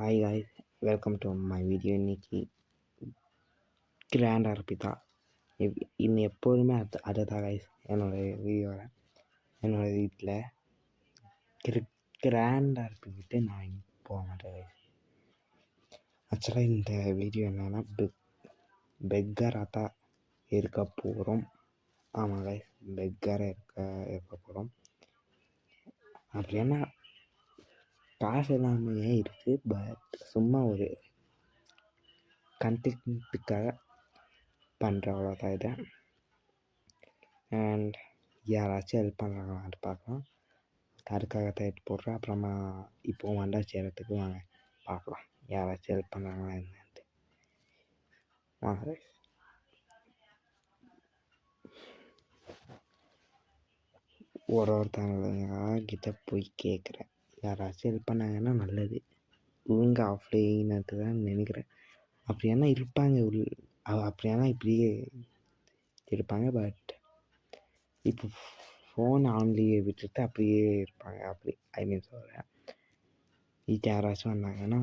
Hi guys, welcome to my video. இன்னைக்கு grand ஆர்பிதா இன்னும் எப்போதுமே அதை தான் காய்ஸ் என்னோடய வீடியோவில் என்னோடய வீட்டில் கிராண்ட் ஆர்பிக்கிட்ட நான் போக மாட்டேன் காய்ஸ். ஆக்சுவலாக இந்த வீடியோ என்னென்னா பெக்கராக தான் இருக்க போகிறோம். ஆமாம் காய்ஸ், பெக்கராக இருக்க போகிறோம். அப்படின்னா காசு எல்லாமே இருக்குது, பட் சும்மா ஒரு கண்டென்ட்டுக்காக பண்ணுற அவ்வளோதான் இது. அண்ட் யாராச்சும் ஹெல்ப் பண்ணுறாங்களான்னு பார்க்கலாம், அதுக்காக தான் போடுறேன். அப்புறமா இப்போது வந்தாச்சு இடத்துக்கு, வாங்க பார்க்கலாம் யாராச்சும் ஹெல்ப் பண்ணுறாங்களா என்னன்ட்டு. வாங்க ஒருத்தவங்க போய் கேட்குறேன், யாராச்சும் ஹெல்ப் பண்ணாங்கன்னா நல்லது. இவங்க அப்படின்னுட்டு தான் நினைக்கிறேன். அப்படியானா இருப்பாங்க, அப்படியானா இப்படியே இருப்பாங்க. பட் இப்போ ஃபோன் ஆன்லேயே விட்டுட்டு அப்படியே இருப்பாங்க. அப்படி சொல்கிறேன். இது யாராச்சும் வந்தாங்கன்னா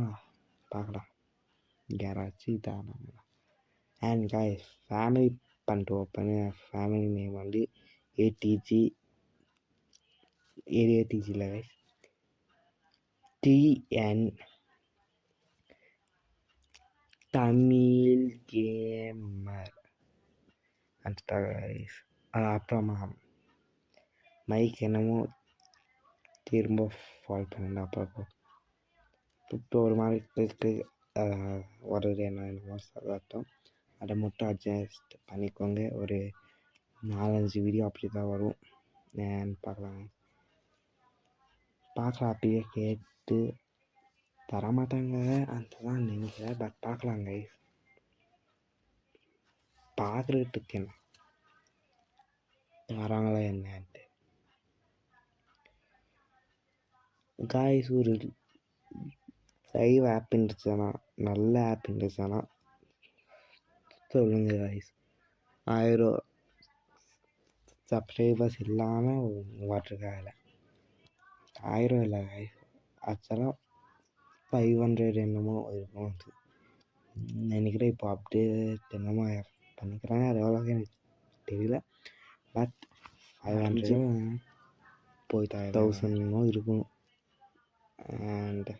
பார்க்கலாம், யாராச்சும் இதானாங்கன்னா. அண்ட் காய்ஸ், ஃபேமிலி பண்ணிட்டு ஓப்பன் ஃபேமிலி நேம் வந்து ஏடிஜியில் காய்ஸ் டிஎன் தமிழ் கேமர் அந்த காய்ஸ். அப்புறமா மைக் என்னமோ திரும்ப ஃபால் பண்ணல. அப்போ இப்போ ஒரு மாதிரி வருது, என்னமோ அர்த்தம். அதை மட்டும் அட்ஜஸ்ட் பண்ணிக்கோங்க. ஒரு 4-5 வீடியோ அப்படி தான் வரும். பார்க்கலாம் அப்படியே கேட்டு தரமாட்டாங்க அந்த தான் நினைக்கிறேன். பட் பார்க்கலாங்க, பார்க்குறதுக்கு என்ன வராங்களா என்னன்ட்டு. காய்ஸ், ஒரு லைவ் ஆப் இருந்துச்சுன்னா, நல்ல ஆப் இருந்துச்சுன்னா சொல்லுங்க காய்ஸ். 1000 சப்ஸ்கிரைபர்ஸ் இல்லாமல் வாட்டிருக்காங்க. 1000 இல்லை காய்ஸ், ஆக்சுவலாக 500 என்னமோ இருக்கும் நினைக்கிறேன். இப்போ அப்டேட் என்னமோ பண்ணிக்கிறாங்க, அது எவ்வளோக்கு எனக்கு தெரியல. பட் 500 போய் 1000 இருக்கும். அண்ட்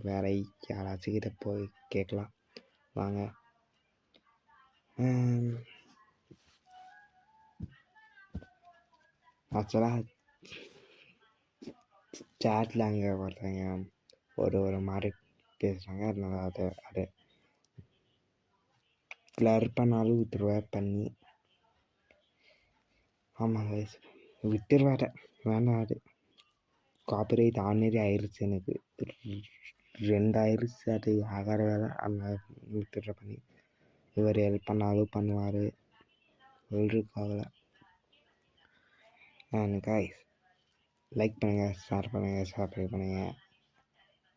வேறு யாராச்சும் கிட்ட போய் கேட்கலாம், வாங்க. ஆக்சுவலாக சேட்டில் அங்கே ஒருத்தங்க ஒரு மாதிரி பேசுகிறாங்க. அதனால அதை கிளர் பண்ணாலும் விட்டுருவேன் பண்ணி. ஆமாங்க, விட்டுருவேன், வேண்டாம். அது காப்பிரைட் ஆனரே ஆயிடுச்சு, எனக்கு 2 ஆயிடுச்சு. அது ஆகார வேலை, அதனால விட்டுடுற பண்ணி. இவர் ஹெல்ப் பண்ணாலும் பண்ணுவார், சொல்லிருக்காங்கள. அண்ட் காய்ஸ், லைக் பண்ணுங்கள், ஷேர் பண்ணுங்கள், சப்ஸ்கிரைப் பண்ணுங்கள்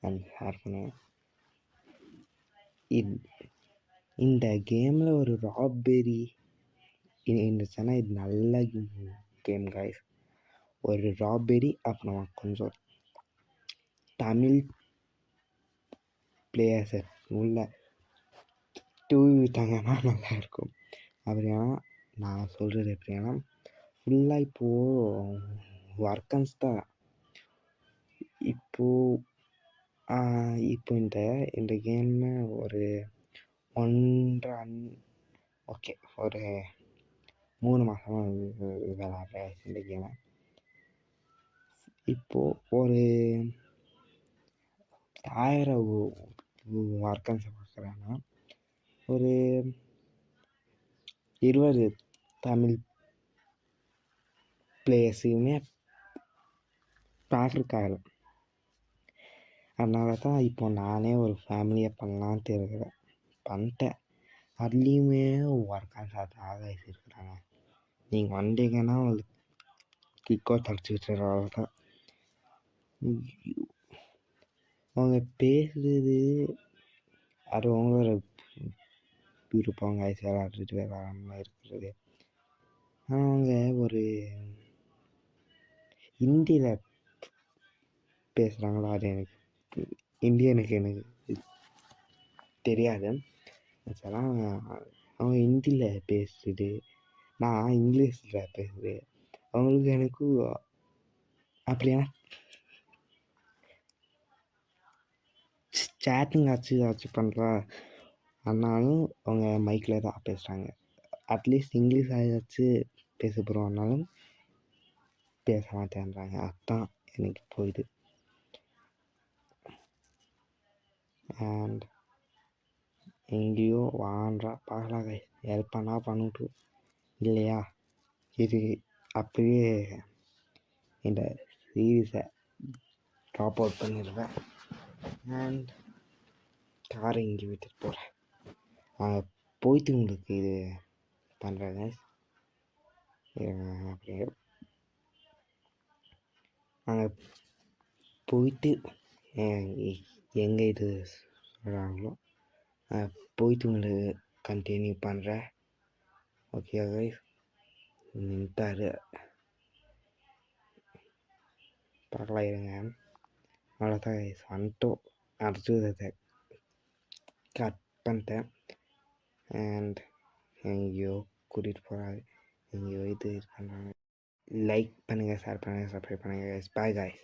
அண்ட் ஷேர் பண்ணுங்கள். இந்த கேமில் ஒரு ராபெரி இருந்துச்சுன்னா இது நல்ல கேம் காய்ஸ். ஒரு ராபெரி, அப்புறம் கொஞ்சம் தமிழ் பிளேயர்ஸை உள்ள தூவி விட்டாங்கன்னா நல்லாயிருக்கும். அப்படின்னா நான் சொல்கிறது எப்படின்னா, ஃபுல்லாக இப்போது ஒர்க்கன்ஸ் தான். இப்போது இந்த கேமை ஒரு 1.5 ஓகே ஒரு 3 மாதமாக விளையாடுறேன் இந்த கேமை. இப்போது ஒரு 1000 ஒர்க்கன்ஸை பார்க்குறேன்னா ஒரு 20 தமிழ் பிளேயர்ஸையுமே பார்க்குறக்காக. அதனால தான் இப்போ நானே ஒரு ஃபேமிலியை பண்ணலான்ட்டு இருக்கிறேன், பண்ணிட்டேன். அதுலேயுமே ஒர்க்கன்ஸ் ஆக இருக்கிறாங்க. நீங்கள் வந்தீங்கன்னா உங்களுக்கு கிக்கோ தடிச்சு வச்சுருவாங்க தான். அவங்க பேசுகிறது அது அவங்களோட விருப்பங்க, விளையாடுறது விளையாடாமல் இருக்கிறது. அவங்க ஒரு ஹிந்தியில் பேசுகிறாங்களா, அது எனக்கு இந்தியனுக்கு எனக்கு தெரியாது. அதெல்லாம் அவங்க ஹிந்தியில் பேசுகிறது, நான் இங்கிலீஷில் பேசுகிறது, அவங்களுக்கு எனக்கும் அப்படியா சேட்டிங் ஆச்சு பண்ணுறா ஆனாலும் அவங்க மைக்கில் தான் பேசுகிறாங்க. அட்லீஸ்ட் இங்கிலீஷ் ஆச்சு பேச போகிறோம்னாலும் பேச மாட்டேன்றாங்க. அதுதான் எனக்கு போயிடுது. அண்ட் எங்கேயோ வான்றா பார்க்கலாம் கைஸ், ஹெல்ப் பண்ணால் பண்ணட்டும், இல்லையா இது அப்படியே இந்த சீரீஸை ட்ராப் அவுட் பண்ணிடுவேன். அண்ட் காரை இங்கே விட்டுட்டு போகிறேன். போயிட்டு உங்களுக்கு இது பண்ணுறேன் கைஸ். அப்படியே நாங்கள் போயிட்டு எங்கே இது சொல்கிறாங்களோ போயிட்டு உங்களுக்கு கண்டினியூ பண்ணுறேன். ஓகே கைஸ், நின்ட்டாரு, பார்க்கலாம் இருங்க. அவ்வளோதான் கைஸ், வந்துட்டோம். அடுத்ததை கட் பண்ணிட்டேன். அண்ட் எங்கேயோ கூட்டிகிட்டு போகிறாரு, எங்கேயோ இது பண்ணுறாங்க. லைக் பண்ணுங்கள், ஷேர் பண்ணுங்கள், சப்ஸ்கிரைப் பண்ணுங்கள் கைஸ். Bye guys.